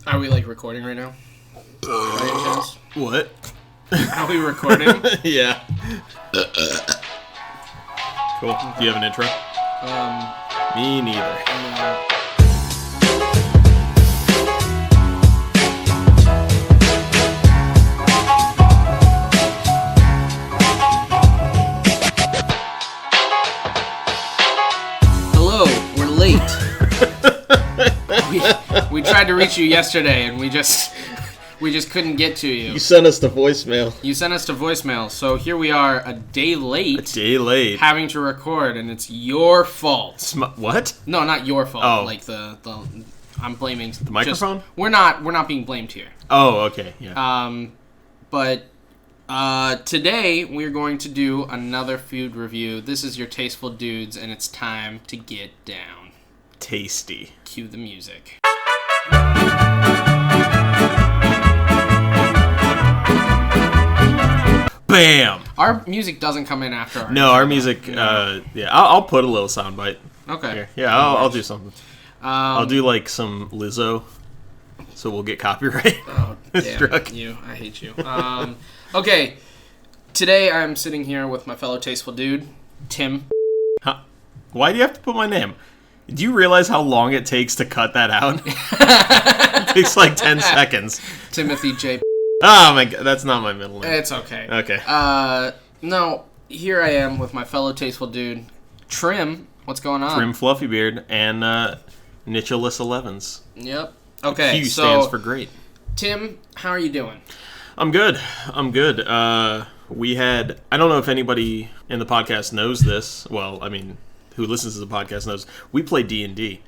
Are we recording right now? By any chance? What? Are we recording? Yeah. Cool. Do you have an intro? Me neither. Hello, we're late. We tried to reach you yesterday, and we just couldn't get to you. You sent us to voicemail. You sent us to voicemail, so here we are a day late. Having to record, and it's your fault. What? No, not your fault. Oh. Like I'm blaming the microphone. We're not being blamed here. Oh, okay. Yeah. But today we're going to do another food review. This is your Tasteful Dudes, and it's time to get down. Tasty. Cue the music. Bam! Our music doesn't come in after our No, our music, yeah, I'll put a little soundbite. Okay. Here. Yeah, I'll do something. I'll do like some Lizzo, so we'll get copyright. Oh, damn you. I hate you. Okay, today I'm sitting here with my fellow Tasteful Dude, Tim. Huh? Why do you have to put my name? Do you realize how long it takes to cut that out? It takes like 10 seconds. Timothy J. Oh my god, that's not my middle name. It's okay. Okay. No, here I am with my fellow Tasteful Dude, Trim. What's going on? Trim Fluffy Beard and Nicholas Elevens. Yep. Okay, Q stands for great. Tim, how are you doing? I'm good. We had, I don't know if anybody in the podcast knows this. Well, I mean, who listens to the podcast knows. We play D&D.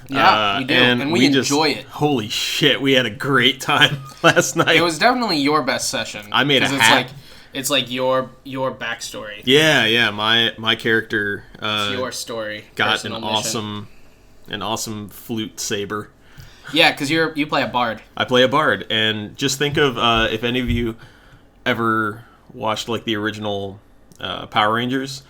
Yeah, we do, and we enjoy it. Holy shit, we had a great time last night. It was definitely your best session. I made a hat. It's like your backstory. Yeah, my character it's your story. Got an awesome flute saber. Yeah, because you play a bard. I play a bard, and just think of if any of you ever watched like the original Power Rangers.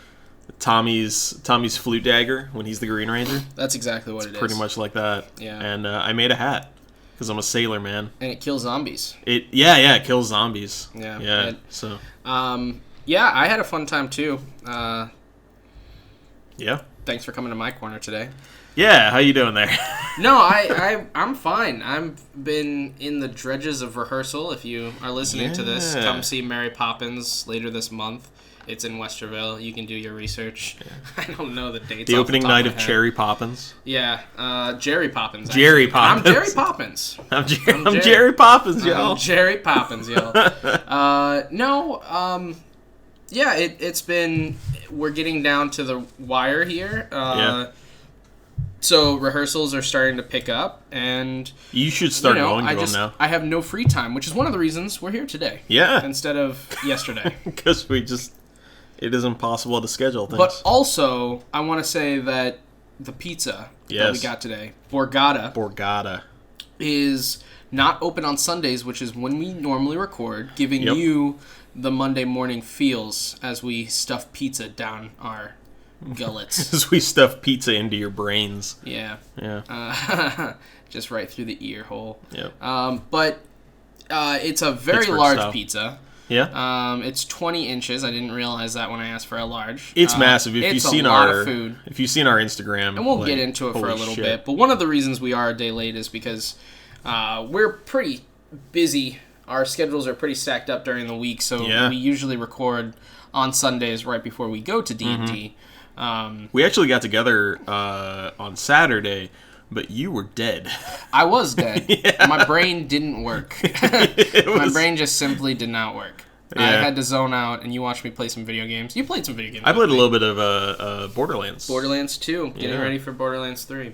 Tommy's flute dagger when he's the Green Ranger. That's exactly what it is. Pretty much like that. Yeah. And I made a hat because I'm a sailor, man. And it kills zombies. It kills zombies. Yeah. Yeah. Yeah, I had a fun time too. Yeah. Thanks for coming to my corner today. Yeah, how you doing there? No, I'm fine. I've been in the dredges of rehearsal. If you are listening to this, come see Mary Poppins later this month. It's in Westerville. You can do your research. Yeah. I don't know the dates. The opening night of Cherry Poppins. Yeah, Jerry Poppins. Actually. Jerry Poppins. I'm Jerry Poppins. I'm Jerry Poppins, yo. I'm Jerry Poppins, yo. Yeah, it's been. We're getting down to the wire here. Yeah. So rehearsals are starting to pick up, and you should start going to them now. I have no free time, which is one of the reasons we're here today. Yeah. Instead of yesterday. Because it is impossible to schedule things. But also, I want to say that the pizza that we got today, Borgata, is not open on Sundays, which is when we normally record, giving you the Monday morning feels as we stuff pizza down our gullets. As we stuff pizza into your brains. Yeah. Yeah. Just right through the ear hole. Yep. But it's a very Pittsburgh large style. pizza. Yeah. It's 20 inches. I didn't realize that when I asked for a large. It's massive. It's a lot of food. If you've seen our Instagram, and we'll get into it for a little bit. But one of the reasons we are a day late is because we're pretty busy. Our schedules are pretty stacked up during the week, so we usually record on Sundays right before we go to D&D. We actually got together on Saturday, but you were dead. I was dead. Yeah. My brain didn't work. My brain just simply did not work. Yeah. I had to zone out, and you watched me play some video games. You played some video games. I played a little bit of Borderlands. Borderlands 2. Getting ready for Borderlands 3.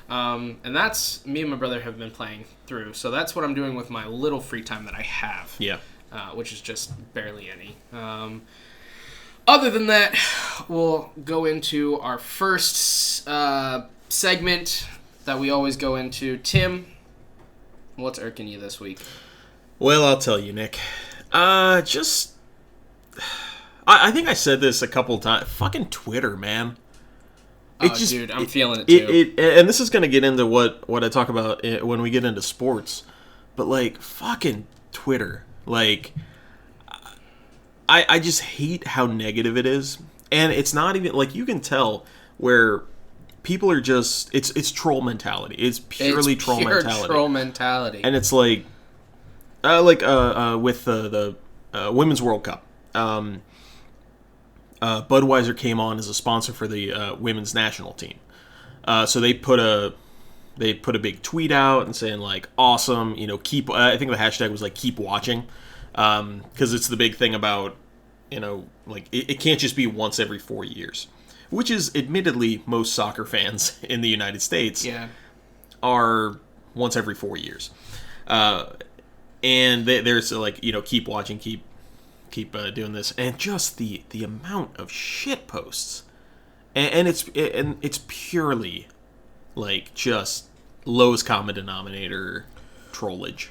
And that's, me and my brother have been playing through. So that's what I'm doing with my little free time that I have. Yeah. Which is just barely any. Other than that, we'll go into our first segment that we always go into. Tim, what's irking you this week? Well, I'll tell you, Nick. I think I said this a couple times. Fucking Twitter, man. Dude, I'm feeling it too. And this is going to get into what I talk about when we get into sports. But, like, fucking Twitter. Like, I just hate how negative it is. And it's not even, like, you can tell where people are just, it's troll mentality. It's purely troll mentality. Troll mentality. And it's like with the Women's World Cup. Budweiser came on as a sponsor for the women's national team. So they put a big tweet out and saying, like, awesome, keep, I think the hashtag was like keep watching, because it's the big thing about, like, it can't just be once every 4 years, which is admittedly most soccer fans in the United States are once every 4 years. And there's like, keep watching, keep doing this, and just the amount of shit posts, and it's purely like just lowest common denominator trollage.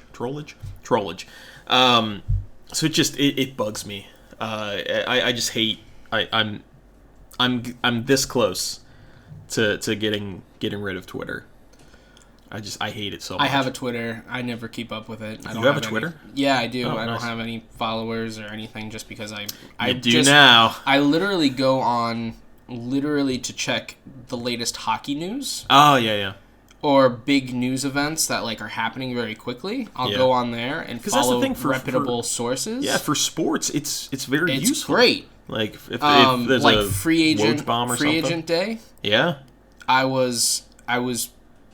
So it bugs me. I just hate. I'm this close to getting rid of Twitter. I hate it so much. I have a Twitter. I never keep up with it. You have a Twitter? Yeah, I do. Oh, I nice. don't have any followers or anything just because I do now. I literally go on to check the latest hockey news. Oh, yeah. Or big news events that like are happening very quickly. I'll go on there and follow reputable sources. Yeah, for sports, it's very useful. It's great. Like if there's like a free agent bomb or free something. agent day. Yeah. I was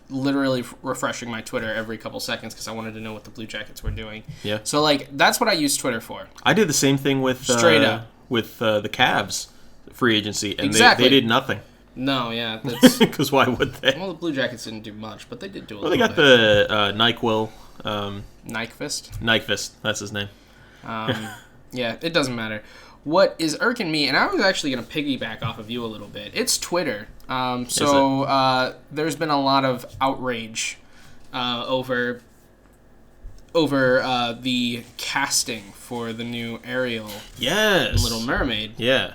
literally refreshing my Twitter every couple seconds because I wanted to know what the Blue Jackets were doing. Yeah. So like that's what I use Twitter for. I did the same thing with straight up with the Cavs free agency, and exactly. they did nothing. No, yeah, that's because why would they? Well, the Blue Jackets didn't do much, but they did do a little little bit. They got the NyQuil. Nyquist, that's his name. Yeah, it doesn't matter. What is irking me, and I was actually going to piggyback off of you a little bit, it's Twitter. There's been a lot of outrage over the casting for the new Ariel Little Mermaid. Yeah.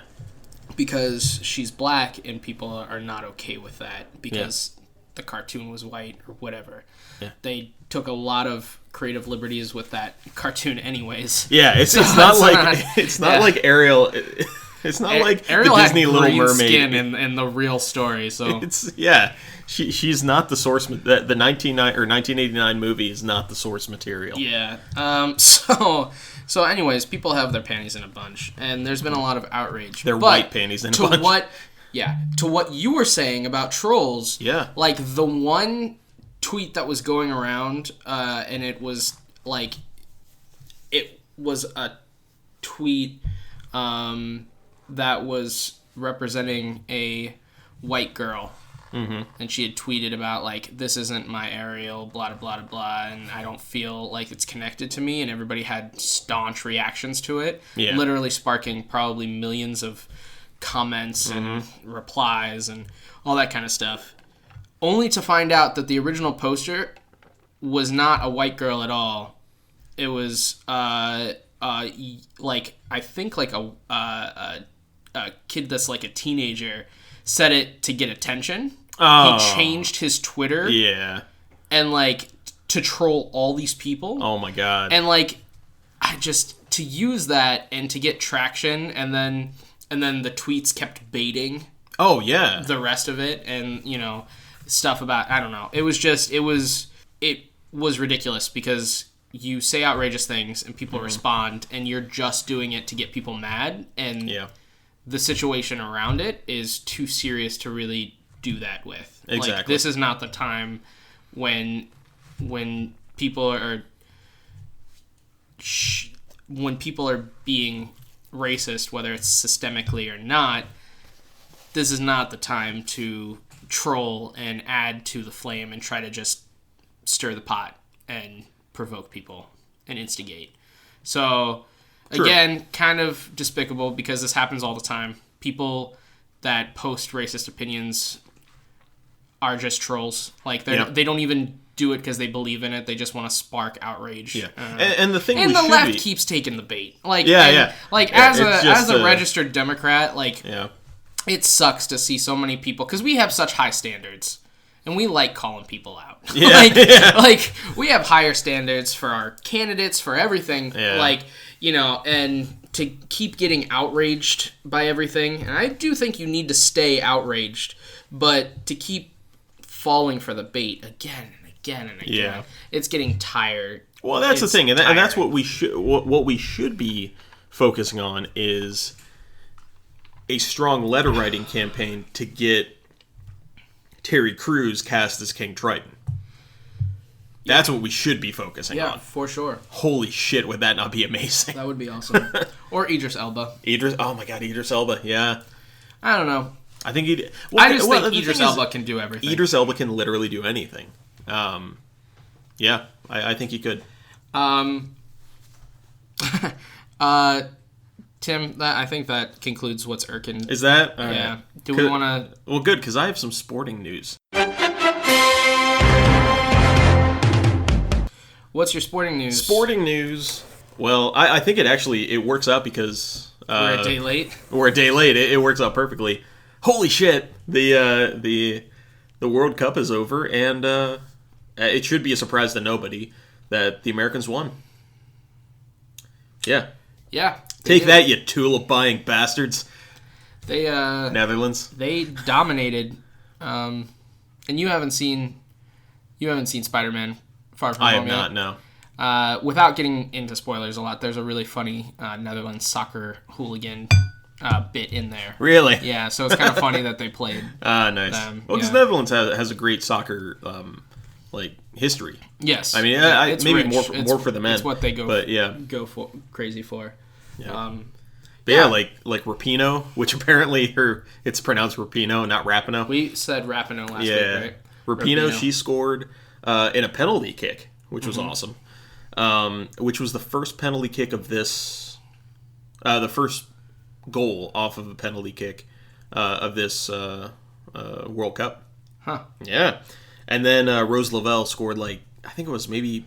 Because she's black and people are not okay with that because the cartoon was white or whatever. Yeah. They took a lot of creative liberties with that cartoon anyways. Yeah, it's not like Ariel. It's not like Ariel the Disney had Little green Mermaid skin in the real story. So she's not the source. The 1989 movie is not the source material. Yeah. So anyways, people have their panties in a bunch, and there's been a lot of outrage. Their white panties in a bunch. To what you were saying about trolls. Yeah. Like the one tweet that was going around, and it was a tweet that was representing a white girl. Mm-hmm. And she had tweeted about, like, this isn't my Ariel, blah, blah, blah, blah, and I don't feel like it's connected to me, and everybody had staunch reactions to it, literally sparking probably millions of comments and replies and all that kind of stuff, only to find out that the original poster was not a white girl at all. It was, I think, like a kid that's like a teenager said it to get attention. Oh. He changed his Twitter. Yeah. And, like, to troll all these people. Oh, my God. And, like, to use that and to get traction, and then the tweets kept baiting. Oh, yeah. The rest of it, and, stuff about, I don't know. It was ridiculous because you say outrageous things and people respond, and you're just doing it to get people mad, and the situation around it is too serious to really do that with. Exactly. Like, this is not the time when people are being racist, whether it's systemically or not. This is not the time to troll and add to the flame and try to just stir the pot and provoke people and instigate. So, again, kind of despicable because this happens all the time. People that post racist opinions are just trolls. Like, they don't even do it because they believe in it. They just want to spark outrage. Yeah. And the thing and the left keeps taking the bait. Like, as a registered Democrat, like, it sucks to see so many people, because we have such high standards. And we like calling people out. Yeah. Like, we have higher standards for our candidates, for everything. Yeah. Like, and to keep getting outraged by everything, and I do think you need to stay outraged, but to keep falling for the bait again and again and again, it's getting tired. Well, that's the thing, and that's what we should be focusing on is a strong letter writing campaign to get Terry Crews cast as King Triton. That's what we should be focusing on. Yeah, for sure. Holy shit, would that not be amazing? That would be awesome. Or Idris Elba. Oh my god, Idris Elba, yeah. I don't know. I think he'd... I just think Idris Elba can do everything. Idris Elba can literally do anything. Yeah, I think he could. Tim, I think that concludes what's irking. Is that? All yeah. Right. Do we want to... Well, good, because I have some sporting news. What's your sporting news? Sporting news. Well, I think it works out because... we're a day late? We're a day late. It works out perfectly. Holy shit. The World Cup is over, and it should be a surprise to nobody that the Americans won. Yeah. Yeah. Take that, you tulip-buying bastards. They Netherlands. They dominated. And you haven't seen Spider-Man Far From Home yet. I have not, no. Without getting into spoilers a lot, there's a really funny Netherlands soccer hooligan bit in there. Really? Yeah, so it's kind of funny that they played. Nice. Well, because Netherlands has a great soccer history. Yes. I mean, maybe rich. more for the men. It's what they go for crazy for. Yeah. But like Rapinoe, which apparently it's pronounced Rapinoe, not Rapinoe. We said Rapinoe last week, right? Rapinoe, she scored in a penalty kick, which was awesome. Which was the first penalty kick of this, the first goal off of a penalty kick of this World Cup. Huh. Yeah. And then Rose Lavelle scored I think it was maybe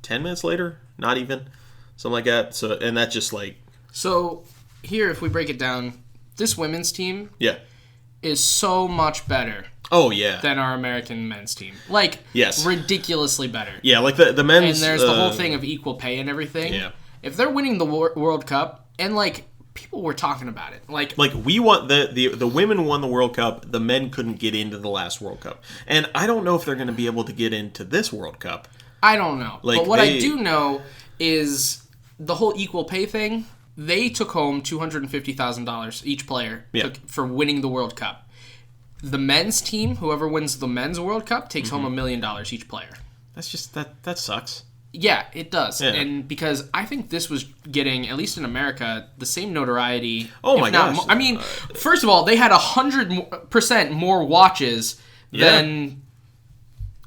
10 minutes later, not even, something like that. So, and that just So, here, if we break it down, this women's team is so much better than our American men's team. Yes. Ridiculously better. Yeah, the men's... And there's the whole thing of equal pay and everything. Yeah. If they're winning the World Cup, and, people were talking about it. We want... The women won the World Cup, the men couldn't get into the last World Cup. And I don't know if they're going to be able to get into this World Cup. I don't know. But what I do know is the whole equal pay thing... They took home $250,000 each player for winning the World Cup. The men's team, whoever wins the men's World Cup, takes home $1 million each player. That's just that sucks. Yeah, it does. Yeah. And because I think this was getting, at least in America, the same notoriety. Oh my gosh. I mean, first of all, they had 100% more watches than...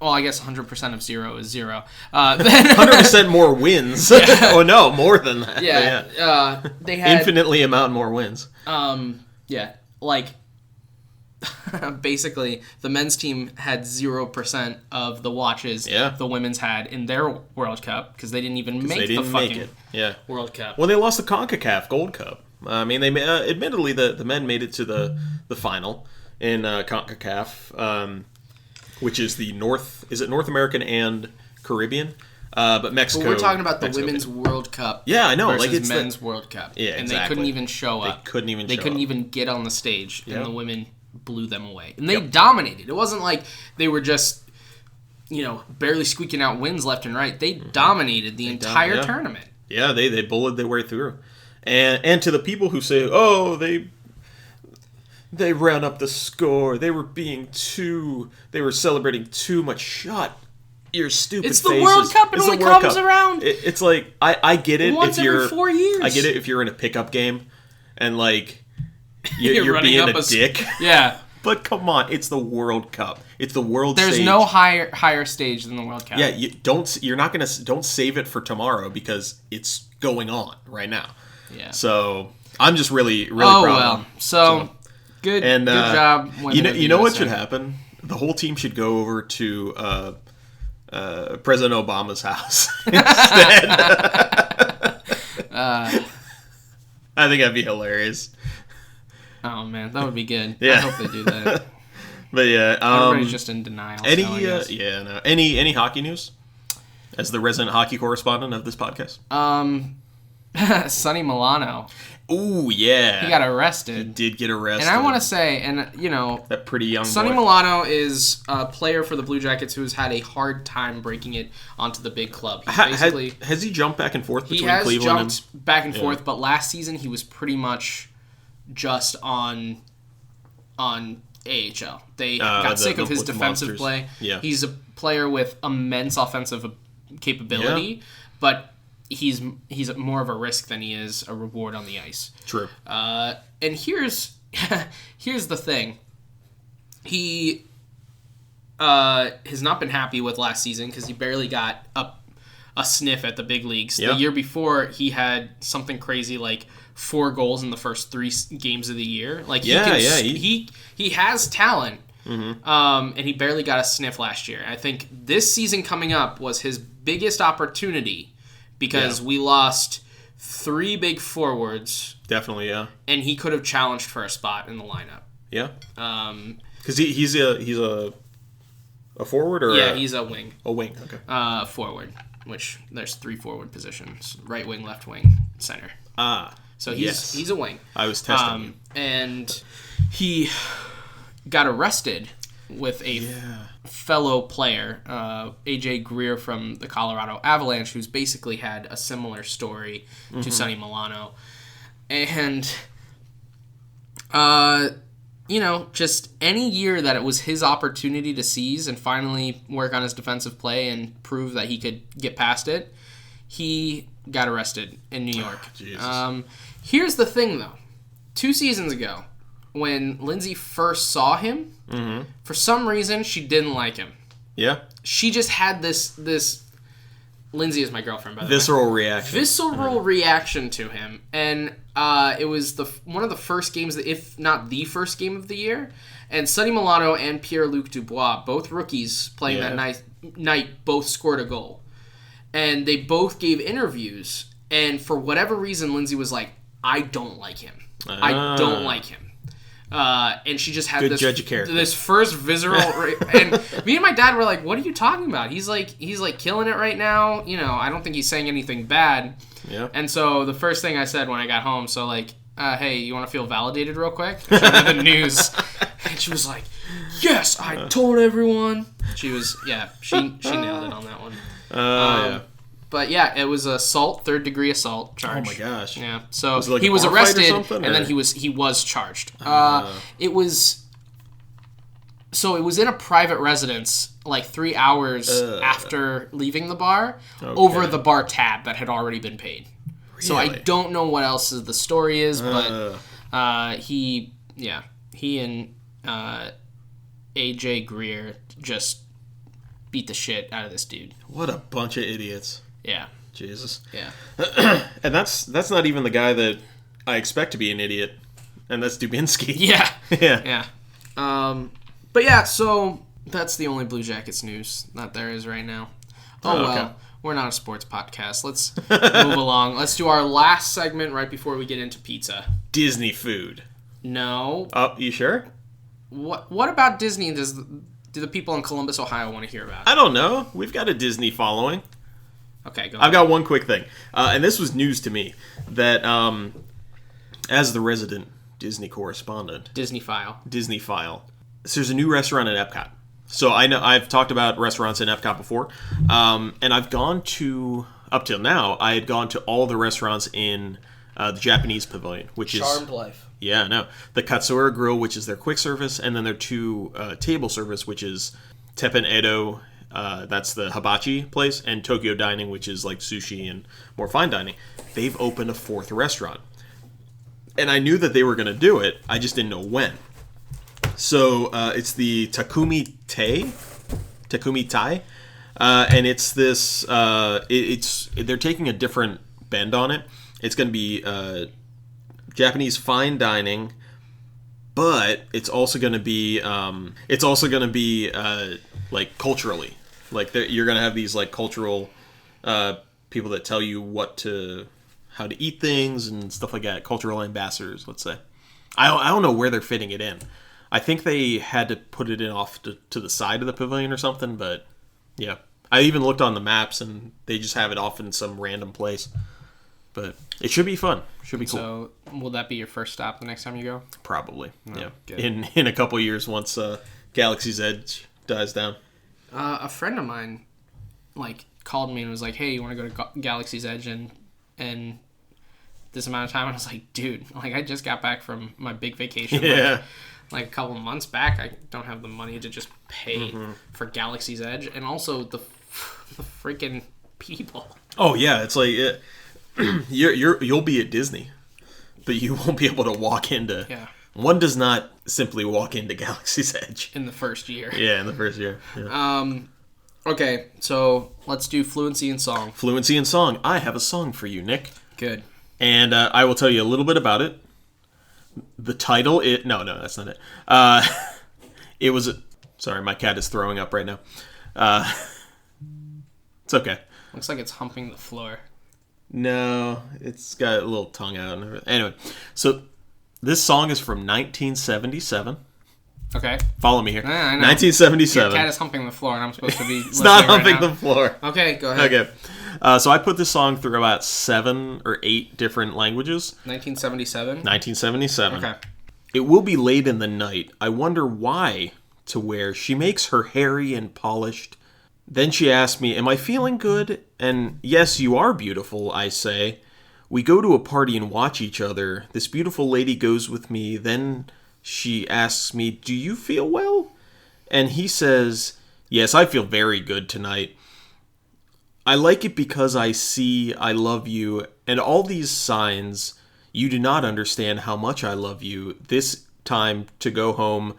Well, I guess 100% of 0 is 0. 100% more wins. Oh no, more than that. Yeah. They had infinitely amount more wins. Basically, the men's team had 0% of the watches the women's had in their World Cup because they didn't even make the fucking World Cup. Well, they lost the CONCACAF Gold Cup. I mean, they admittedly the men made it to the final in CONCACAF. Which is North American and Caribbean? But Mexico. But we're talking about the women's World Cup. Yeah, I know. Versus it's men's World Cup. Yeah, and exactly. they couldn't even show up. They couldn't even get on the stage, and the women blew them away. And they dominated. It wasn't like they were just, barely squeaking out wins left and right. They dominated the entire tournament. Yeah, they bullied their way through. And to the people who say, oh, they ran up the score. They were celebrating too much. Shut your stupid faces. It's the World Cup. It only comes around. It's like, I get it. Once every 4 years. I get it if you're in a pickup game and you're being a dick. Yeah. But come on, it's the World Cup. It's the world stage. There's no higher stage than the World Cup. Yeah, don't save it for tomorrow because it's going on right now. Yeah. So I'm just really proud of them. So good job. You know what should happen? The whole team should go over to President Obama's house instead. I think that'd be hilarious. Oh man, that would be good. Yeah. I hope they do that. But yeah, everybody's just in denial. Any hockey news? As the resident hockey correspondent of this podcast, Sonny Milano. Ooh, yeah. He got arrested. He did get arrested. And I want to say, that pretty young Sonny boy. Milano is a player for the Blue Jackets who has had a hard time breaking it onto the big club. Has he jumped back and forth between Cleveland? He has jumped back and forth, but last season he was pretty much just on AHL. They got sick of his defensive play. Yeah. He's a player with immense offensive capability, but he's more of a risk than he is a reward on the ice. True. And here's the thing. He has not been happy with last season because he barely got a sniff at the big leagues. Yep. The year before, he had something crazy like 4 goals in the first 3 games of the year. Like he has talent. Mm-hmm. And he barely got a sniff last year. I think this season coming up was his biggest opportunity because we lost 3 big forwards. Definitely, yeah. And he could have challenged for a spot in the lineup. Yeah. Because he's a forward or he's a wing. A wing, okay. Forward, which there's 3 forward positions: right wing, left wing, center. So he's a wing. I was testing you. And he got arrested with a fellow player, AJ Greer from the Colorado Avalanche, who's basically had a similar story to Sonny Milano. And, just any year that it was his opportunity to seize and finally work on his defensive play and prove that he could get past it, he got arrested in New York. Here's the thing, though. 2 seasons ago, when Lindsay first saw him, for some reason, she didn't like him. Yeah? She just had this Lindsay is my girlfriend, by the way. Visceral reaction to him. And it was one of the first games, if not the first game of the year. And Sonny Milano and Pierre-Luc Dubois, both rookies playing that night, both scored a goal. And they both gave interviews. And for whatever reason, Lindsay was like, I don't like him. I don't like him. And she just had this first visceral, and me and my dad were like, "What are you talking about? He's like killing it right now. I don't think he's saying anything bad." Yeah. And so the first thing I said when I got home, hey, you want to feel validated real quick? She read the news, and she was like, "Yes, I told everyone." She was, she nailed it on that one. But it was assault, 3rd-degree assault charge. Oh my gosh! Yeah, so was it like he was arrested, and then he was charged. It was in a private residence, like 3 hours after leaving the bar, over the bar tab that had already been paid. Really? So I don't know what else the story is, but he and AJ Greer just beat the shit out of this dude. What a bunch of idiots. Yeah. Jesus. Yeah. And that's not even the guy that I expect to be an idiot, and that's Dubinsky. Yeah. Yeah. But so that's the only Blue Jackets news that there is right now. Okay. We're not a sports podcast. Let's move along. Let's do our last segment right before we get into pizza. Disney food. No. Oh, you sure? What about Disney do the people in Columbus, Ohio want to hear about? I don't know. We've got a Disney following. Okay, go ahead. I've got one quick thing. And this was news to me that as the resident Disney correspondent. Disney file. So there's a new restaurant at Epcot. So I know I've talked about restaurants in Epcot before. And I've gone to, up till now, I had gone to all the restaurants in the Japanese pavilion, which is... Charmed life. Yeah, no. The Katsura Grill, which is their quick service, and then their 2 table service, which is Teppen Edo, that's the hibachi place, and Tokyo Dining, which is like sushi and more fine dining. They've opened a 4th restaurant. And I knew that they were going to do it, I just didn't know when. So it's the Takumi Tai, and it's this, they're taking a different bend on it. It's going to be Japanese fine dining, but it's also going to be like culturally, like you're going to have these like cultural people that tell you how to eat things and stuff like that. Cultural ambassadors, let's say. I don't know where they're fitting it in. I think they had to put it in off to the side of the pavilion or something, but yeah. I even looked on the maps, and they just have it off in some random place. But it should be fun. Should be cool. So, will that be your first stop the next time you go? Probably, yeah. Good. In a couple years, once Galaxy's Edge dies down. A friend of mine, called me and was like, hey, you want to go to Galaxy's Edge and this amount of time? And I was like, dude, I just got back from my big vacation. Yeah. A couple of months back. I don't have the money to just pay for Galaxy's Edge. And also the freaking people. Oh, yeah. It's like, you'll be at Disney, but you won't be able to walk into... Yeah. One does not simply walk into Galaxy's Edge. In the first year. Yeah, in the first year. Yeah. Okay, so let's do fluency in song. Fluency in song. I have a song for you, Nick. Good. And I will tell you a little bit about it. The title... No, that's not it. It was... Sorry, my cat is throwing up right now. It's okay. Looks like it's humping the floor. No, it's got a little tongue out and everything. Anyway, so this song is from 1977. Okay. Follow me here. I know. 1977. Your cat is humping the floor, and I'm supposed to be It's not humping right the floor. Okay, go ahead. Okay. So I put this song through about 7 or 8 different languages. 1977? 1977. Okay. It will be late in the night. I wonder why to wear. She makes her hairy and polished. Then she asks me, am I feeling good? And yes, you are beautiful, I say. We go to a party and watch each other. This beautiful lady goes with me. Then she asks me, do you feel well? And he says, yes, I feel very good tonight. I like it because I see I love you, and all these signs. You do not understand how much I love you. This time to go home.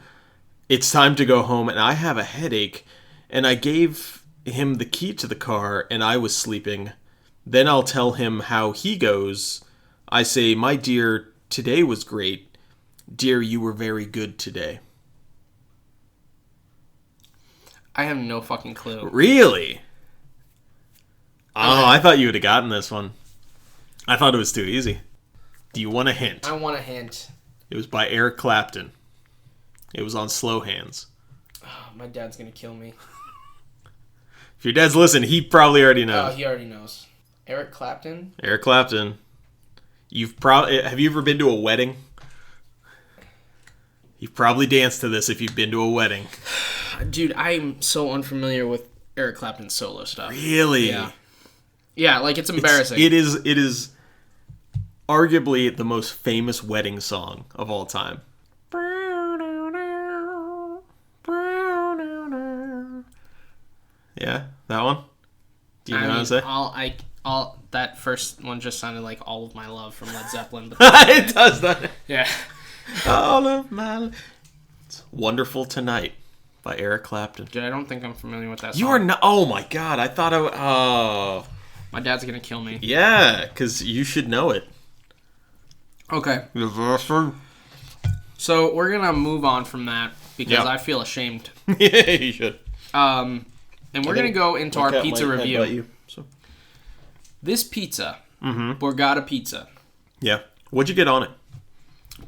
It's time to go home, and I have a headache. And I gave him the key to the car, and I was sleeping. Then I'll tell him how he goes. I say, my dear, today was great. Dear, you were very good today. I have no fucking clue. Really? Oh, I thought you would have gotten this one. I thought it was too easy. Do you want a hint? I want a hint. It was by Eric Clapton. It was on Slow Hands. Oh, my dad's going to kill me. If your dad's listening, he probably already knows. Oh, he already knows. Eric Clapton? Eric Clapton. Have you ever been to a wedding? You've probably danced to this if you've been to a wedding. Dude, I'm so unfamiliar with Eric Clapton's solo stuff. Really? Yeah. Yeah, it's embarrassing. It is arguably the most famous wedding song of all time. Yeah, that one? Do you know what I'm saying? That first one just sounded like All of My Love from Led Zeppelin. But it does that. Yeah. All of my love. It's Wonderful Tonight by Eric Clapton. Dude, I don't think I'm familiar with that song. You are not. Oh my god, I thought Oh. My dad's going to kill me. Yeah, because you should know it. Okay. So we're going to move on from that because I feel ashamed. Yeah, you should. And we're going to go into our pizza review. You, so. This pizza, Borgata pizza. Yeah. What'd you get on it?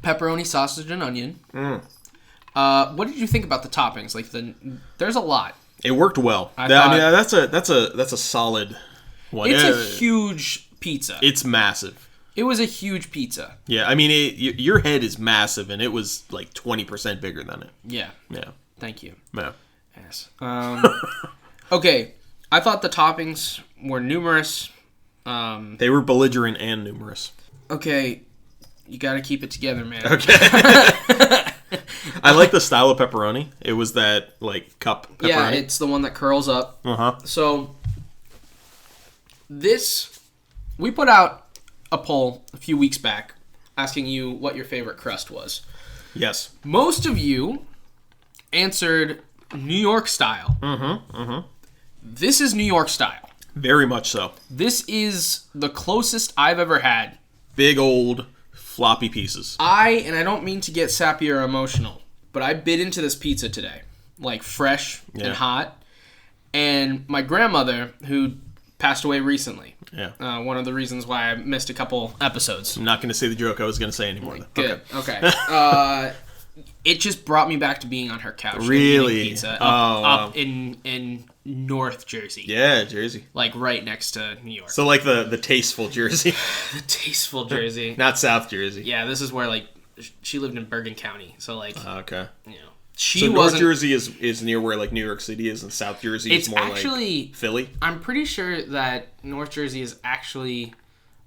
Pepperoni, sausage, and onion. What did you think about the toppings? There's a lot. It worked well. That's a solid one. It's a huge pizza. It's massive. It was a huge pizza. Yeah, I mean, your head is massive, and it was 20% bigger than it. Yeah. Yeah. Thank you. Yeah. Yes. Okay, I thought the toppings were numerous. They were belligerent and numerous. Okay, you got to keep it together, man. Okay. I like the style of pepperoni. It was that cup pepperoni. Yeah, it's the one that curls up. So we put out a poll a few weeks back asking you what your favorite crust was. Yes. Most of you answered New York style. This is New York style. Very much so. This is the closest I've ever had. Big old floppy pieces. And I don't mean to get sappy or emotional, but I bit into this pizza today. Fresh and hot. And my grandmother, who passed away recently. Yeah. One of the reasons why I missed a couple episodes. I'm not going to say the joke I was going to say anymore. Good. Okay. it just brought me back to being on her couch. Really? Eating pizza up in North Jersey. Yeah, Jersey. Like right next to New York. So like the Tasteful Jersey. The Tasteful Jersey. Not South Jersey. Yeah, this is where like she lived in Bergen County. So like okay. You know. So North Jersey is near where like New York City is, and South Jersey is more actually, like Philly. I'm pretty sure that North Jersey is actually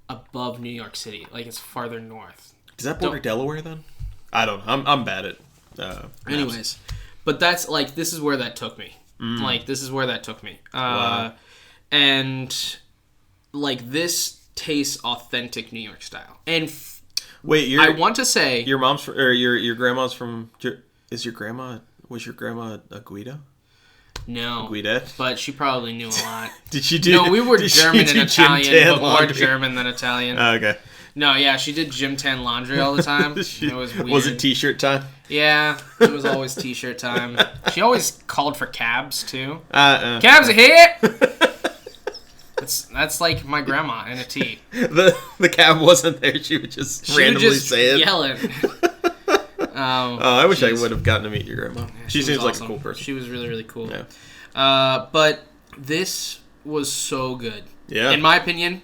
above New York City. Like it's farther north. Does that border Delaware then? I don't know. I'm bad at anyways, but that's like this is where that took me. Like this is where that took me. Wow. And like this tastes authentic New York style. And wait, I want to say your mom's or your grandma's from. Was your grandma a Guido? No. A Guidette? But she probably knew a lot. Did she do? No, we were German and Italian, but more German than Italian. Oh, okay. No, yeah, she did gym tan laundry all the time. It was weird. Was it t-shirt time? Yeah, it was always t-shirt time. She always called for cabs too. Cabs are here. That's like my grandma in a tee. The cab wasn't there. She would just randomly say it. Yelling. I wish I would have gotten to meet your grandma. Yeah, she seems like a cool person. She was really, really cool. Yeah. But this was so good. Yeah. In my opinion,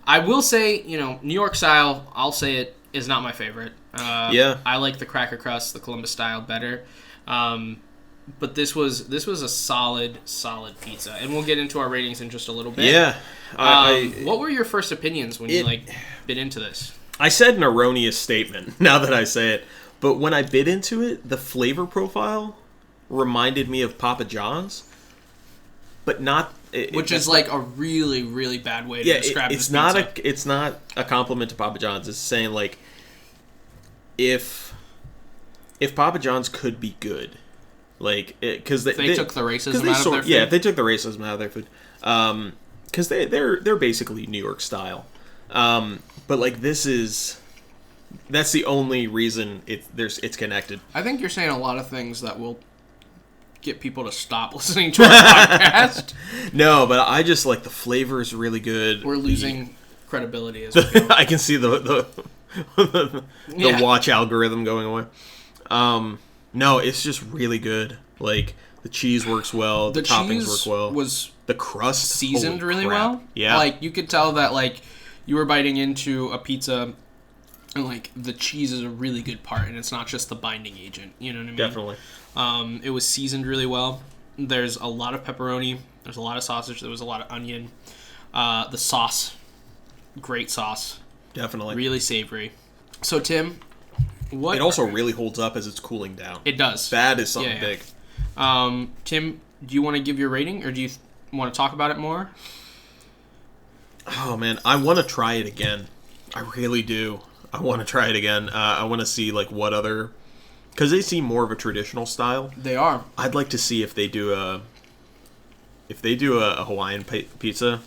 I will say, New York style, I'll say it, is not my favorite. Yeah. I like the cracker crust, the Columbus style better. But this was a solid pizza. And we'll get into our ratings in just a little bit. Yeah. What were your first opinions when you bit into this? I said an erroneous statement, now that I say it. But when I bit into it, the flavor profile reminded me of Papa John's, but not. Which is like a really, really bad way to describe this pizza. It's not a compliment to Papa John's. It's saying like, if Papa John's could be good, like because they took the racism out of their food. Yeah, they took the racism out of their food. Because they're basically New York style. But like that's the only reason it's connected. I think you're saying a lot of things that will get people to stop listening to our podcast. No, but I just like the flavor is really good. We're losing credibility as we go. I can see the watch algorithm going away. No, it's just really good. Like the cheese works well, the toppings work well. Was the crust seasoned really well? Yeah. Like you could tell that like you were biting into a pizza and like the cheese is a really good part and it's not just the binding agent. You know what I mean? Definitely. It was seasoned really well. There's a lot of pepperoni. There's a lot of sausage. There was a lot of onion. The sauce, great sauce. Definitely. Really savory. So, Tim, what... It also really holds up as it's cooling down. It does. That is something big. Tim, do you want to give your rating or do you want to talk about it more? Oh, man. I want to try it again. I really do. I want to try it again. I want to see like what other... Because they seem more of a traditional style. They are. I'd like to see if they do a Hawaiian pizza.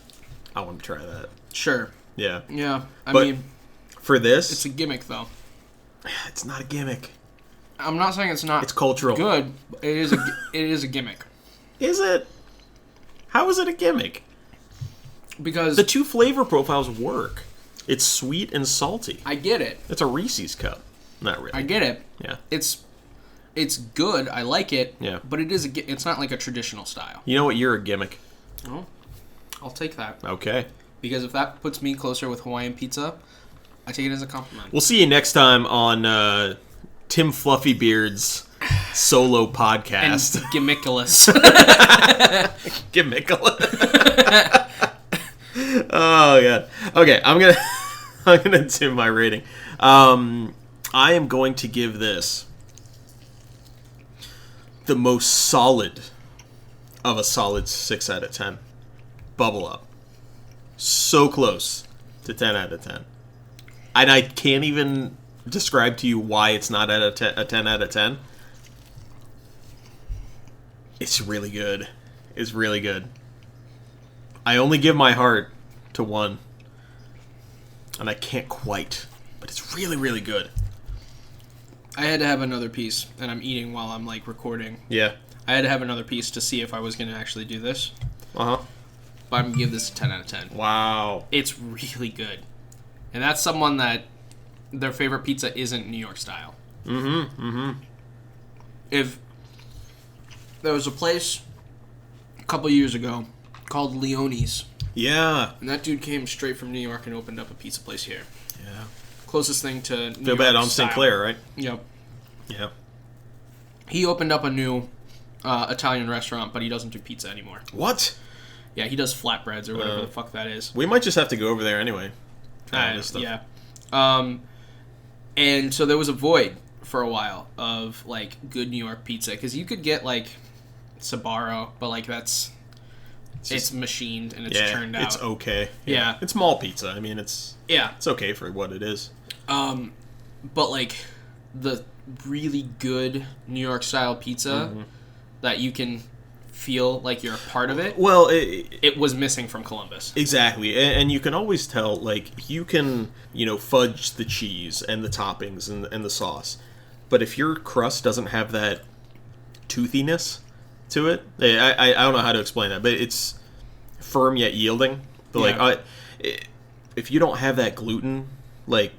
I want to try that. Sure. Yeah. Yeah. I mean, for this, it's a gimmick though. It's not a gimmick. I'm not saying it's not. It's cultural. Good. It is a gimmick. Is it? How is it a gimmick? Because the two flavor profiles work. It's sweet and salty. I get it. It's a Reese's cup. Not really. I get it. Yeah. It's good. I like it. Yeah. But it's not like a traditional style. You know what? You're a gimmick. Oh, I'll take that. Okay. Because if that puts me closer with Hawaiian pizza, I take it as a compliment. We'll see you next time on Tim Fluffybeard's solo podcast. And Gimmickless. Gimmickless. Oh god. Okay, I'm gonna do my rating. I am going to give this the most solid of a solid 6 out of 10. Bubble up. So close to 10 out of 10. And I can't even describe to you why it's not a 10 out of 10. It's really good. It's really good. I only give my heart to one. And I can't quite. But it's really, really good. I had to have another piece, and I'm eating while I'm, like, recording. Yeah. I had to have another piece to see if I was going to actually do this. Uh-huh. But I'm going to give this a 10 out of 10. Wow. It's really good. And that's someone that their favorite pizza isn't New York style. Mm-hmm, mm-hmm. if there was a place a couple years ago called Leone's. Yeah. And that dude came straight from New York and opened up a pizza place here. Yeah. Closest thing to New York Feel bad on St. Clair, right? Yep. Yeah. He opened up a new Italian restaurant, but he doesn't do pizza anymore. What? Yeah, he does flatbreads or whatever the fuck that is. We might just have to go over there anyway. Yeah. And so there was a void for a while of, like, good New York pizza. Because you could get, like, Sbarro, but, like, it's machined and it's turned out. It's okay. Yeah. It's mall pizza. I mean, it's okay for what it is. But, like, the really good New York style pizza that you can feel like you're a part of it. Well, it was missing from Columbus. Exactly. And you can always tell, like, you can, fudge the cheese and the toppings and the sauce. But if your crust doesn't have that toothiness to it, I don't know how to explain that, but it's firm yet yielding. But, like, if you don't have that gluten, like,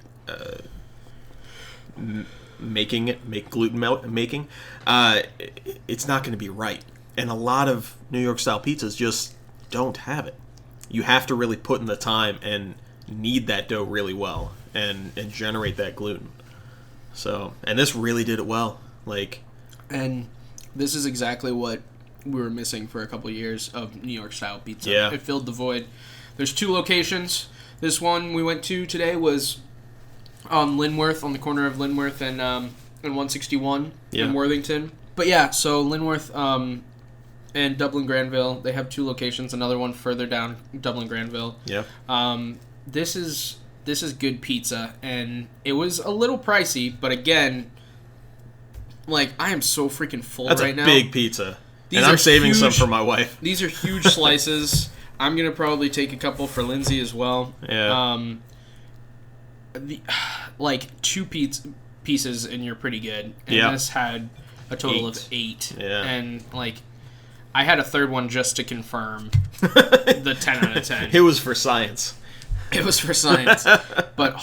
make gluten making, it's not going to be right. And a lot of New York style pizzas just don't have it. You have to really put in the time and knead that dough really well and generate that gluten. So, and this really did it well. And this is exactly what we were missing for a couple of years of New York style pizza. Yeah. It filled the void. There's 2 locations. This one we went to today was on Linworth, on the corner of Linworth and 161 in Worthington. But yeah, so Linworth and Dublin Granville, they have 2 locations. Another one further down, Dublin Granville. Yeah. This is good pizza, and it was a little pricey, but again, like, I am so freaking full right now. That's a big pizza. And I'm saving some for my wife. These are huge slices. I'm going to probably take a couple for Lindsay as well. Yeah. 2 pieces, and you're pretty good. And this had a total of 8. Yeah. And, like, I had a third one just to confirm the 10 out of 10. It was for science. It was for science. But,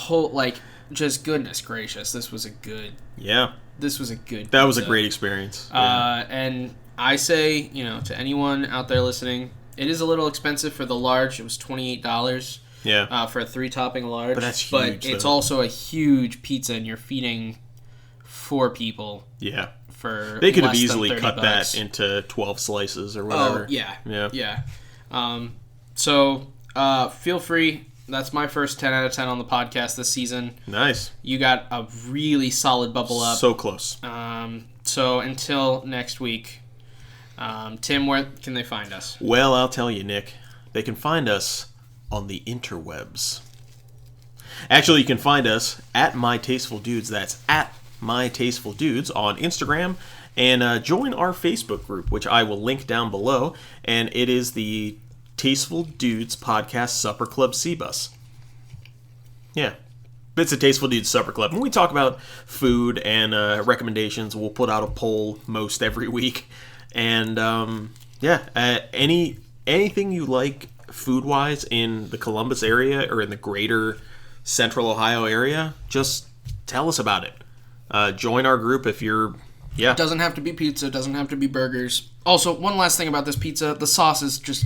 just goodness gracious, this was a good... Yeah. This was a good That was pizza. a great experience. And I say, to anyone out there listening, it is a little expensive for the large. It was $28. Yeah. For a 3-topping large. But that's huge. But it's also a huge pizza, and you're feeding 4 people. Yeah. For they could have less easily than cut $30. that into 12 slices or whatever. Oh, yeah. Yeah. So, feel free. That's my first 10 out of 10 on the podcast this season. Nice. You got a really solid bubble up. So close. So, until next week, Tim, where can they find us? Well, I'll tell you, Nick. They can find us on the interwebs. Actually, you can find us at My Tasteful Dudes. That's at My Tasteful Dudes on Instagram. And join our Facebook group, which I will link down below. And it is the Tasteful Dudes Podcast Supper Club C-Bus. Yeah. It's a Tasteful Dudes Supper Club. When we talk about food and recommendations, we'll put out a poll most every week. And, anything you like food-wise in the Columbus area or in the greater Central Ohio area, just tell us about it. Join our group if you're... Yeah. It doesn't have to be pizza. It doesn't have to be burgers. Also, one last thing about this pizza. The sauce is just...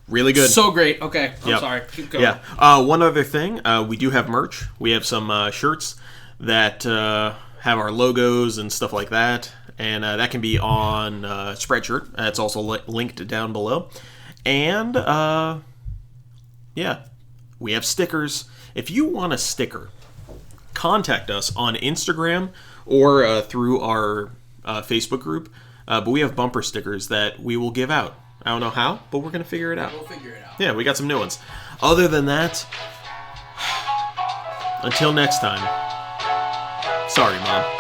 really good. So great. Okay. I'm sorry. Keep going. Yeah. One other thing. We do have merch. We have some shirts that have our logos and stuff like that. And that can be on Spreadshirt. That's also linked down below. And, we have stickers. If you want a sticker, contact us on Instagram or through our Facebook group. But we have bumper stickers that we will give out. I don't know how, but we're going to figure it out. We'll figure it out. Yeah, we got some new ones. Other than that, until next time. Sorry, Mom.